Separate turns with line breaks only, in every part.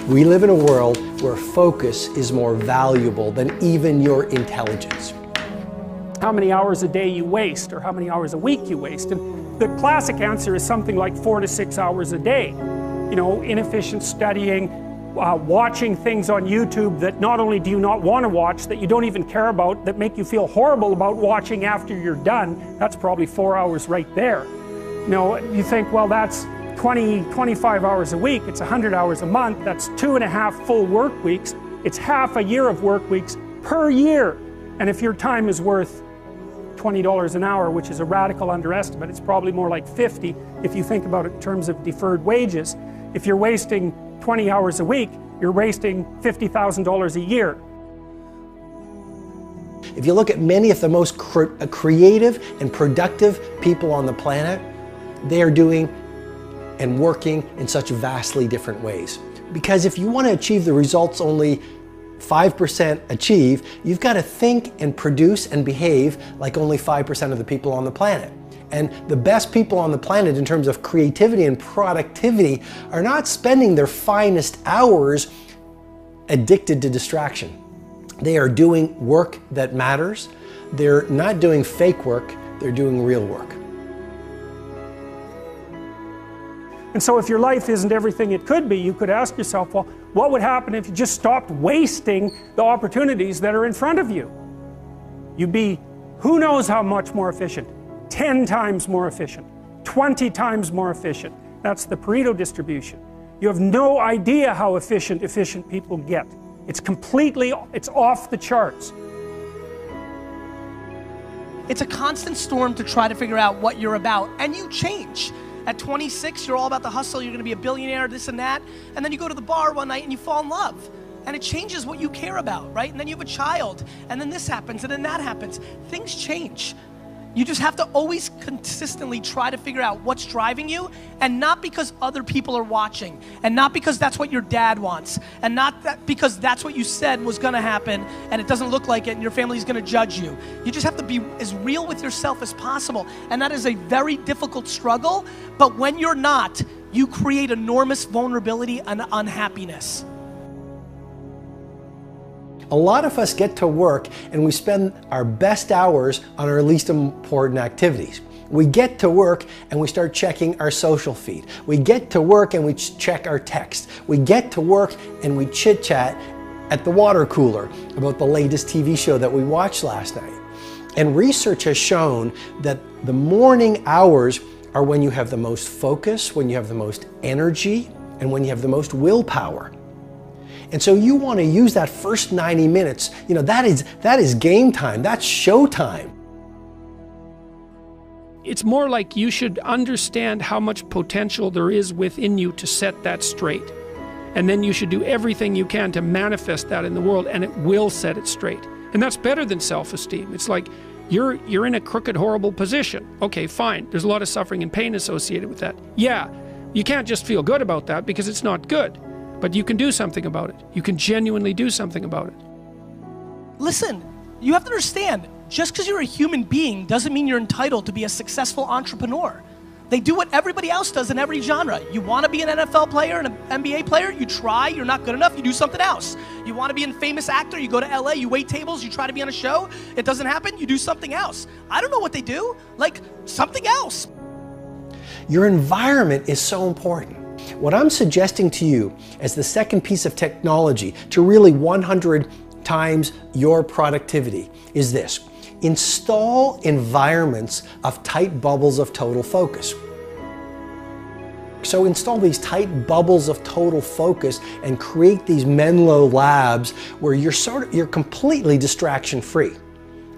We live in a world where focus is more valuable than even your intelligence.
How many hours a day you waste, or how many hours a week you waste. And the classic answer is something like 4 to 6 hours a day. You know, inefficient studying, watching things on YouTube that not only do you not want to watch, that you don't even care about, that make you feel horrible about watching after you're done. That's probably 4 hours right there. You know, you think, well, that's 25 hours a week, it's 100 hours a month, that's 2.5 full work weeks, it's half a year of work weeks per year. And if your time is worth $20 an hour, which is a radical underestimate, it's probably more like 50 if you think about it in terms of deferred wages. If you're wasting 20 hours a week, you're wasting $50,000 a year.
If you look at many of the most creative and productive people on the planet, they are doing and working in such vastly different ways. Because if you want to achieve the results only 5% achieve, you've got to think and produce and behave like only 5% of the people on the planet. And the best people on the planet in terms of creativity and productivity are not spending their finest hours addicted to distraction. They are doing work that matters. They're not doing fake work, they're doing real work.
And so if your life isn't everything it could be, you could ask yourself, well, what would happen if you just stopped wasting the opportunities that are in front of you? You'd be, who knows how much more efficient? 10 times more efficient, 20 times more efficient. That's the Pareto distribution. You have no idea how efficient people get. It's off the charts.
It's a constant storm to try to figure out what you're about, and you change. At 26, you're all about the hustle, you're gonna be a billionaire, this and that, and then you go to the bar one night and you fall in love. And it changes what you care about, right? And then you have a child, and then this happens, and then that happens. Things change. You just have to always consistently try to figure out what's driving you, and not because other people are watching, and not because that's what your dad wants, and not because that's what you said was gonna happen, and it doesn't look like it, and your family's gonna judge you. You just have to be as real with yourself as possible, and that is a very difficult struggle, but when you're not, you create enormous vulnerability and unhappiness.
A lot of us get to work and we spend our best hours on our least important activities. We get to work and we start checking our social feed. We get to work and we check our text. We get to work and we chit-chat at the water cooler about the latest TV show that we watched last night. And research has shown that the morning hours are when you have the most focus, when you have the most energy, and when you have the most willpower. And so you want to use that first 90 minutes, you know, that is game time, that's show time.
It's more like you should understand how much potential there is within you to set that straight. And then you should do everything you can to manifest that in the world, and it will set it straight. And that's better than self-esteem. It's like you're in a crooked, horrible position. Okay, fine, there's a lot of suffering and pain associated with that. Yeah, you can't just feel good about that because it's not good. But you can do something about it. You can genuinely do something about it.
Listen, you have to understand, just because you're a human being doesn't mean you're entitled to be a successful entrepreneur. They do what everybody else does in every genre. You want to be an NFL player and an NBA player, you try, you're not good enough, you do something else. You want to be a famous actor, you go to LA, you wait tables, you try to be on a show, it doesn't happen, you do something else. I don't know what they do, like something else.
Your environment is so important. What I'm suggesting to you as the second piece of technology to really 100 times your productivity is this. Install environments of tight bubbles of total focus. So install these tight bubbles of total focus and create these Menlo labs where you're completely distraction free.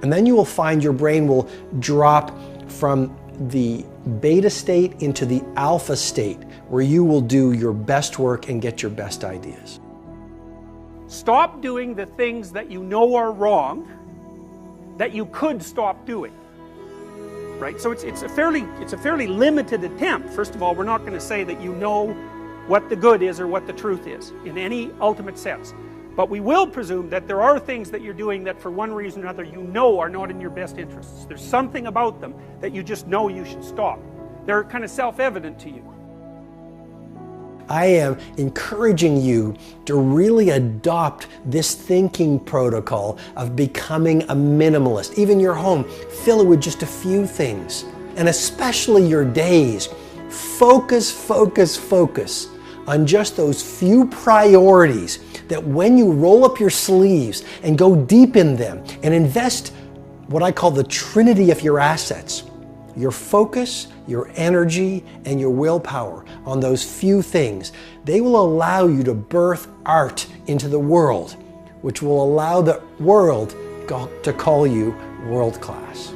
And then you will find your brain will drop from the beta state into the alpha state, where you will do your best work and get your best ideas.
Stop doing the things that you know are wrong that you could stop doing. Right? So it's a fairly limited attempt. First of all, we're not going to say that you know what the good is or what the truth is in any ultimate sense. But we will presume that there are things that you're doing that for one reason or another you know are not in your best interests. There's something about them that you just know you should stop. They're kind of self-evident to you.
I am encouraging you to really adopt this thinking protocol of becoming a minimalist. Even your home, fill it with just a few things. And especially your days. Focus, focus, focus on just those few priorities that when you roll up your sleeves and go deep in them and invest what I call the trinity of your assets, your focus, your energy, and your willpower on those few things, they will allow you to birth art into the world, which will allow the world to call you world class.